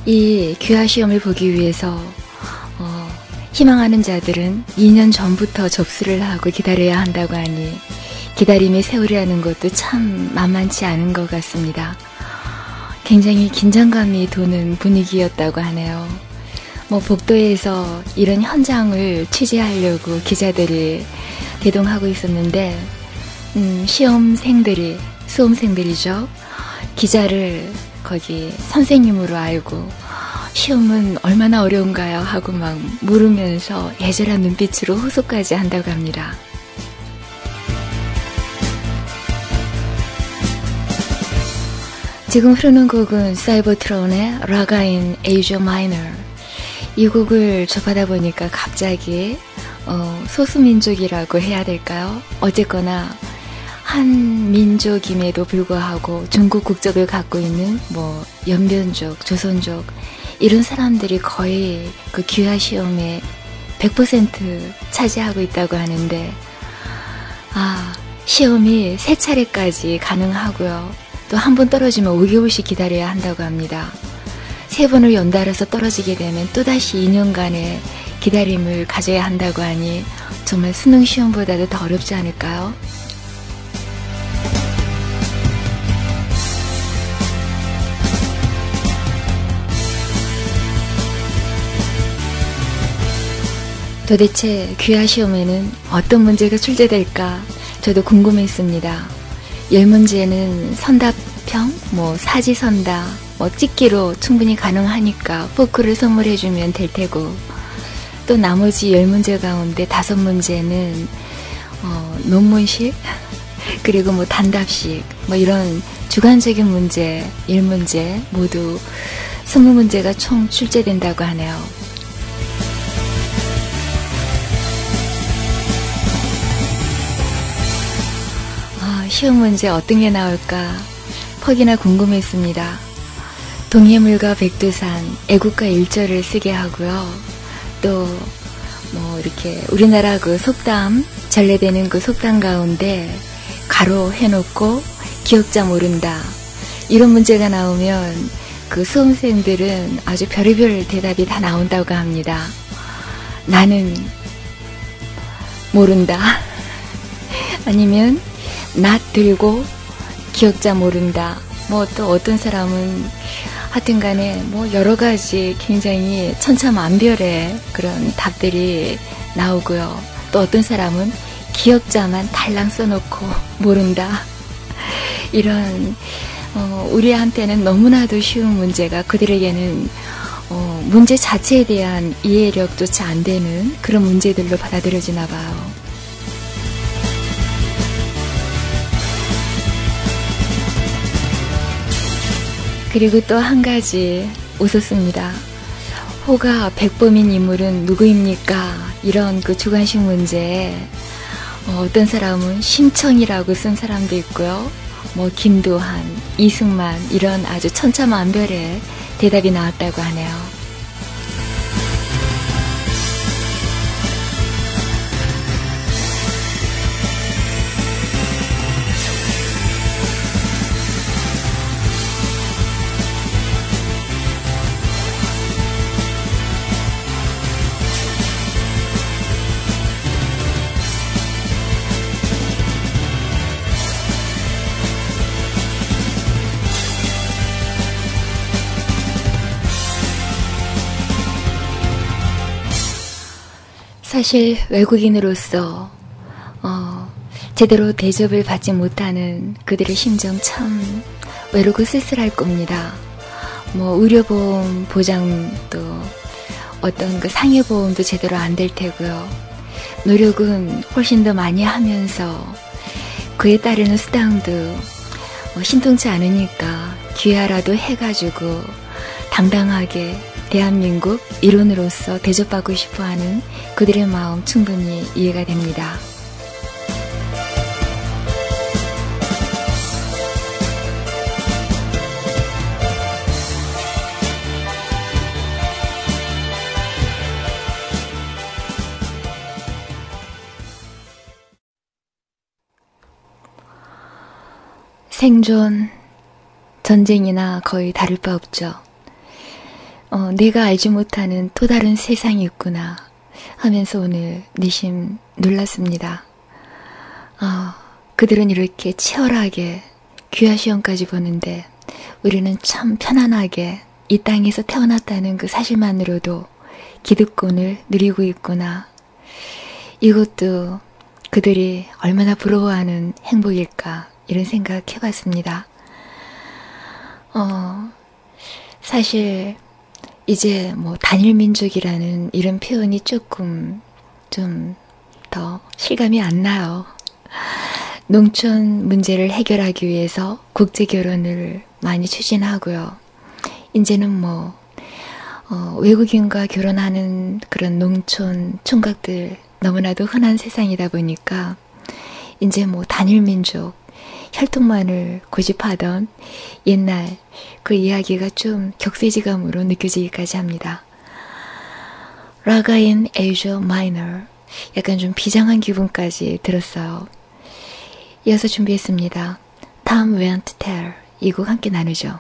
이 귀화 시험을 보기 위해서 희망하는 자들은 2년 전부터 접수를 하고 기다려야 한다고 하니 기다림의 세월이라는 것도 참 만만치 않은 것 같습니다. 굉장히 긴장감이 도는 분위기였다고 하네요. 복도에서 이런 현장을 취재하려고 기자들이 대동하고 있었는데 수험생들이죠. 기자를 거기 선생님으로 알고 시험은 얼마나 어려운가요? 하고 막 물으면서 애절한 눈빛으로 호소까지 한다고 합니다. 지금 흐르는 곡은 사이버트론의 라가 인 에이저 마이너. 이 곡을 접하다 보니까 갑자기 소수민족이라고 해야 될까요? 어쨌거나 한 민족임에도 불구하고 중국 국적을 갖고 있는 연변족, 조선족 이런 사람들이 거의 그 귀화 시험에 100% 차지하고 있다고 하는데 시험이 3차례까지 가능하고요. 또 한 번 떨어지면 5개월씩 기다려야 한다고 합니다. 3번을 연달아서 떨어지게 되면 또다시 2년간의 기다림을 가져야 한다고 하니 정말 수능 시험보다도 더 어렵지 않을까요? 도대체 귀화 시험에는 어떤 문제가 출제될까 저도 궁금했습니다. 10문제는 선답형, 사지선다, 찍기로 충분히 가능하니까 포크를 선물해주면 될 테고 또 나머지 10문제 가운데 5문제는 논문식 그리고 단답식 이런 주관적인 문제 1문제 모두 20문제가 총 출제된다고 하네요. 시험 문제 어떤 게 나올까 퍽이나 궁금했습니다. 동해물과 백두산, 애국가 1절을 쓰게 하고요. 또 이렇게 우리나라 그 속담, 전래되는 그 속담 가운데 가로 해놓고 기억자 모른다. 이런 문제가 나오면 그 수험생들은 아주 별의별 대답이 다 나온다고 합니다. 나는 모른다. 아니면 낫 들고 기억자 모른다. 또 어떤 사람은 하여튼 간에 여러 가지 굉장히 천차만별의 그런 답들이 나오고요. 또 어떤 사람은 기억자만 달랑 써놓고 모른다. 이런 우리한테는 너무나도 쉬운 문제가 그들에게는 문제 자체에 대한 이해력조차 안 되는 그런 문제들로 받아들여지나 봐요. 그리고 또 한 가지 웃었습니다. 호가 백범인 인물은 누구입니까? 이런 그 주관식 문제에 어떤 사람은 심청이라고 쓴 사람도 있고요. 김도한, 이승만 이런 아주 천차만별의 대답이 나왔다고 하네요. 사실 외국인으로서 제대로 대접을 받지 못하는 그들의 심정 참 외롭고 쓸쓸할 겁니다. 의료보험 보장도 어떤 그 상해보험도 제대로 안 될 테고요. 노력은 훨씬 더 많이 하면서 그에 따르는 수당도 신통치 않으니까 귀하라도 해가지고 당당하게 대한민국 일원으로서 대접받고 싶어하는 그들의 마음 충분히 이해가 됩니다. 생존, 전쟁이나 거의 다를 바 없죠. 내가 알지 못하는 또 다른 세상이 있구나 하면서 오늘 내심 놀랐습니다. 그들은 이렇게 치열하게 귀화 시험까지 보는데 우리는 참 편안하게 이 땅에서 태어났다는 그 사실만으로도 기득권을 누리고 있구나. 이것도 그들이 얼마나 부러워하는 행복일까 이런 생각 해봤습니다. 사실 이제 뭐 단일민족이라는 이런 표현이 조금 좀 더 실감이 안 나요. 농촌 문제를 해결하기 위해서 국제결혼을 많이 추진하고요. 이제는 뭐 외국인과 결혼하는 그런 농촌 총각들 너무나도 흔한 세상이다 보니까 이제 뭐 단일민족, 혈통만을 고집하던 옛날 그 이야기가 좀 격세지감으로 느껴지기까지 합니다. 라가인 에이저 마이너, 약간 좀 비장한 기분까지 들었어요. 이어서 준비했습니다. Tom Went Tell, 이 곡 함께 나누죠.